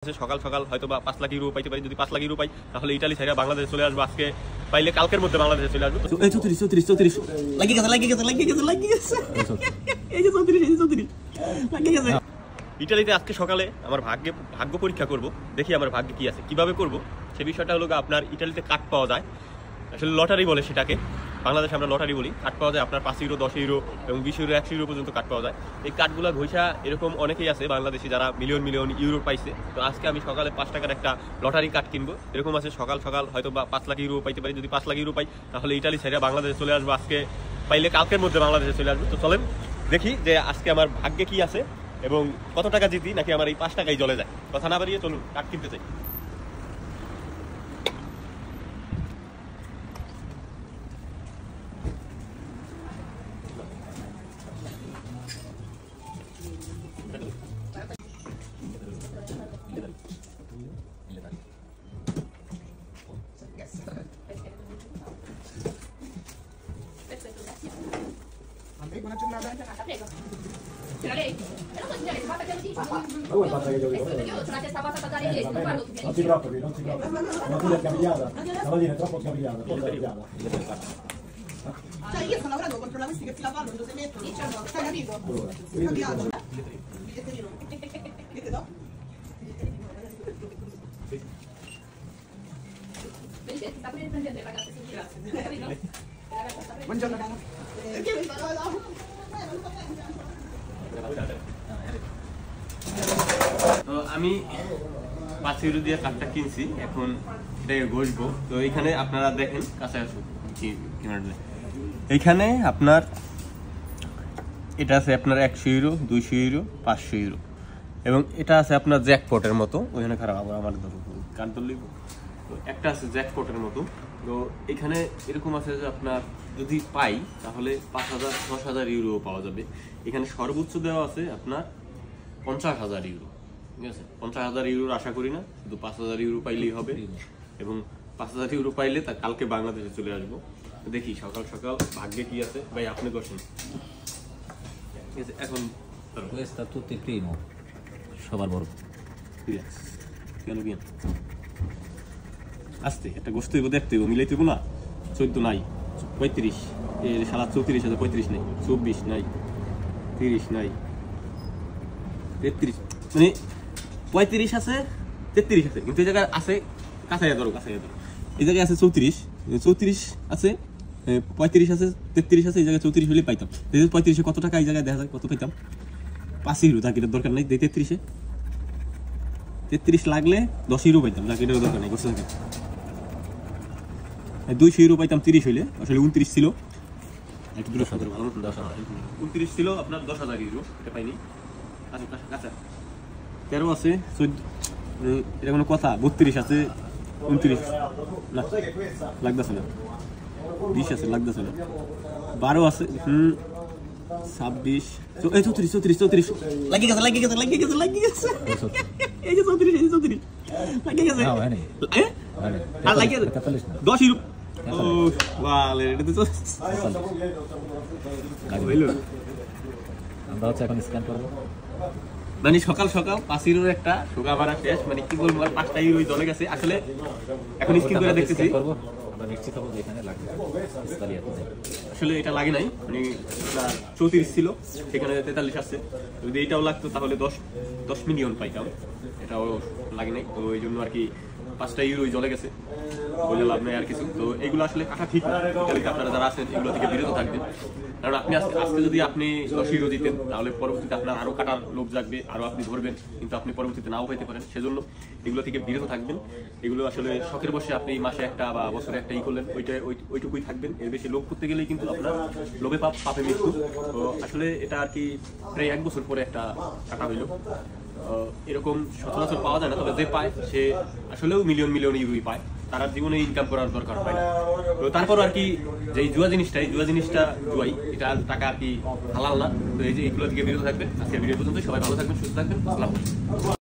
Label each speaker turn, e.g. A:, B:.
A: সকাল সকাল হয়তো বা 5 লাখ ইউরো পাইতে পারি। যদি 5 লাখ ইউরো পাই তাহলে ইতালি ছেড়ে বাংলাদেশে চলে আসবো। আজকে পাইলে কালকের মধ্যে বাংলাদেশে চলে আসবো। এই 34 লাগি গেছে এই যে 34 লাগি গেছে। ইতালিতে আজকে সকালে আমার ভাগ্য পরীক্ষা করব, দেখি আমার ভাগ্যে কি আছে, কিভাবে করব সে বিষয়টা হলো আপনার ইতালিতে কার্ড পাওয়া যায়, আসলে লটারি বলে সেটাকে, বাংলাদেশে আমরা লটারি বলি। কার্ড পাওয়া যায় আপনার 5 ইউরো, 10 ইউরো এবং 20 ইউরো, 100 ইউরো পর্যন্ত কার্ড পাওয়া যায়। এই কার্ডগুলো ঘষা এরকম অনেকেই আছে বাংলাদেশি যারা মিলিয়ন মিলিয়ন ইউরো পাইছে। তো আজকে আমি সকালে 5 টাকার একটা লটারি কার্ড কিনবো। এরকম আছে সকাল সকাল হয়তো বা 5 লাখ ইউরো পাইতে পারি। যদি 5 লাখ ইউরো পাই তাহলে ইতালি ছেড়ে বাংলাদেশে চলে আসবো। আজকে পাইলে কালকের মধ্যে বাংলাদেশে চলে আসবো। তো চলেন দেখি যে আজকে আমার ভাগ্যে কি আছে এবং কত টাকা জিতি, নাকি আমার এই 5 টাকাই জ্বলে যায়। কথা না বাড়িয়ে চলুন কার্ড কিনতে চাই।
B: Buona giornata.
C: Prego. Ce la lei? Non so signore, basta che lo dici.
B: Ma come faccio che io
C: Io c'ho la testa fatta da inglese, non parlo più.
B: Non ti preoccupi. Stamattina è scapigliata. Stamattina è troppo scapigliata.
D: Cioè io sto lavorando contro la questi che fila fanno, dove si mettono, sai capito? Scapigliato. Biglietterino. Che ti do?
C: Vedete, si sta pure riprendendo le ragazze, sì, grazie. Capito? Le ragazze sta prendendo.
D: Buongiorno caro. Perché mi sta lavorando?
A: তো আমি 5 euro দিয়ে কার্ডটা কিনছি, এখন এটাকে ঘষবো। তো এখানে আপনারা দেখেন, কাছে আসুন, এইখানে আপনার এটা আছে আপনার 100 ইউরো, 200 ইউরো, 500 ইউরো এবং এটা আছে আপনার জ্যাকপটের মতো। ওইখানে খারাপ আবার আমার কার্ড ধরলি। তো একটা আছে জ্যাকপটের মতো। তো এখানে এরকম আছে যে আপনার যদি পাই তাহলে 5,000, 10,000 ইউরো পাওয়া যাবে। এখানে সর্বোচ্চ দেওয়া আছে আপনার 50,000 ইউরো। ঠিক আছে, 50,000 ইউরোর আশা করি না, শুধু 5,000 ইউরো পাইলেই হবে এবং 5,000 ইউরো পাইলে তা কালকে বাংলাদেশে চলে আসবো। দেখি সকাল সকাল ভাগ্যে কি আছে। ভাই আপনি বসেন। ঠিক আছে, এখন
E: Questo tutti primo. সবার বড়।
A: কেন কি আসতে একটা গোষ্ঠ হইব, দেখতে হইব, মিলাইতে হইব না। 14 নাই, 35 এর সালা 34 আছে, 35 নাই, 24 নাই, 30 নাই, 33 মানে 35 আছে, 33 আছে, কিন্তু এই জায়গায় আছে কাছাইয়া ধরো। এই জায়গায় আছে 34 আছে, 35 আছে, 33 আছে। এই জায়গায় 34 হলে পাইতাম। 35 কত টাকা এই জায়গায় দেখা যায় কত পাইতাম? 5 ইউরো। জাকিরের দরকার নাই, 33 লাগলে 10 ইউরো পাইতাম। জাকিরের দরকার নাই, 200 ইউরো পাইতাম 30 হইলে। আসলে 29 ছিল, একটু দূরে 29 ছিল আপনার 10,000 ইউরো, এটা পাইনি। আচ্ছা 13 আছে, 14 এটা কোনো কথা। 32 আছে, 29 না লাগতেছে না, 20 আছে লাগতেছে না, 12 আছে, 26 34 লাগি গেছে এই যে 34 লাগি গেছে।
E: No, bene.
A: আর লাগি গেছে 10 ইউরো। ও ওয়ালে এটা তো হইলো।
E: আমরা হচ্ছে এখন স্ক্যান করবো।
A: মানে সকাল সকাল 5 ইউরোর একটা সোগা ভাড়া শেষ। মানে কি বলবো, আর 5টা ইউরোই চলে গেছে। আসলে এখন স্ক্রিন করে দেখতেছি,
E: করবো আমরা নিশ্চিত হবো যে এখানে লাগবে।
A: আসলে এটা লাগে নাই। মানে 34 ছিল, সেখানে 43 আসছে। যদি এটাও লাগতো তাহলে 10 মিলিয়ন পাইতাম। এটাও লাগে নাই, তো এই জন্য আর কি 5টা ইউরোই চলে গেছে, বলে লাভ নাই আর কিছু। তো এগুলো আসলে কাটা ঠিক না। আপনারা যারা আছেন এগুলো থেকে বিরত থাকবেন, কারণ আপনি আজকে যদি আপনি 10 ইউরো দিতেন তাহলে পরবর্তীতে আপনার আরো কাটার লোক জাগবে, আরো আপনি ধরবেন, কিন্তু আপনি পরবর্তীতে নাও পাইতে পারেন। সেজন্য এগুলো থেকে বিরত থাকবেন। এগুলো আসলে শখের বসে আপনি মাসে একটা বা বছরে একটা করলেন, ওইটুকুই থাকবেন। এর বেশি লোভ করতে গেলেই কিন্তু আপনার লোভে পাপে মৃত্যু। তো আসলে এটা আর কি প্রায় 1 বছর পরে একটা কাটা হইলো। এরকম সচরাচর পাওয়া যায় না, তবে যে পায় সে আসলেও মিলিয়ন ইউরোই পায়। তার জীবনে ইনকাম করার দরকার হয় না। তো তারপর আর কি যে জুয়া জিনিসটা জুয়াই, এটা টাকা আর কি হালাল না। তো এই যে এগুলো থেকে বিরত থাকবেন। আজকের ভিডিও পর্যন্ত, সবাই ভালো থাকবেন, সুস্থ থাকবেন। আসসালামু আলাইকুম।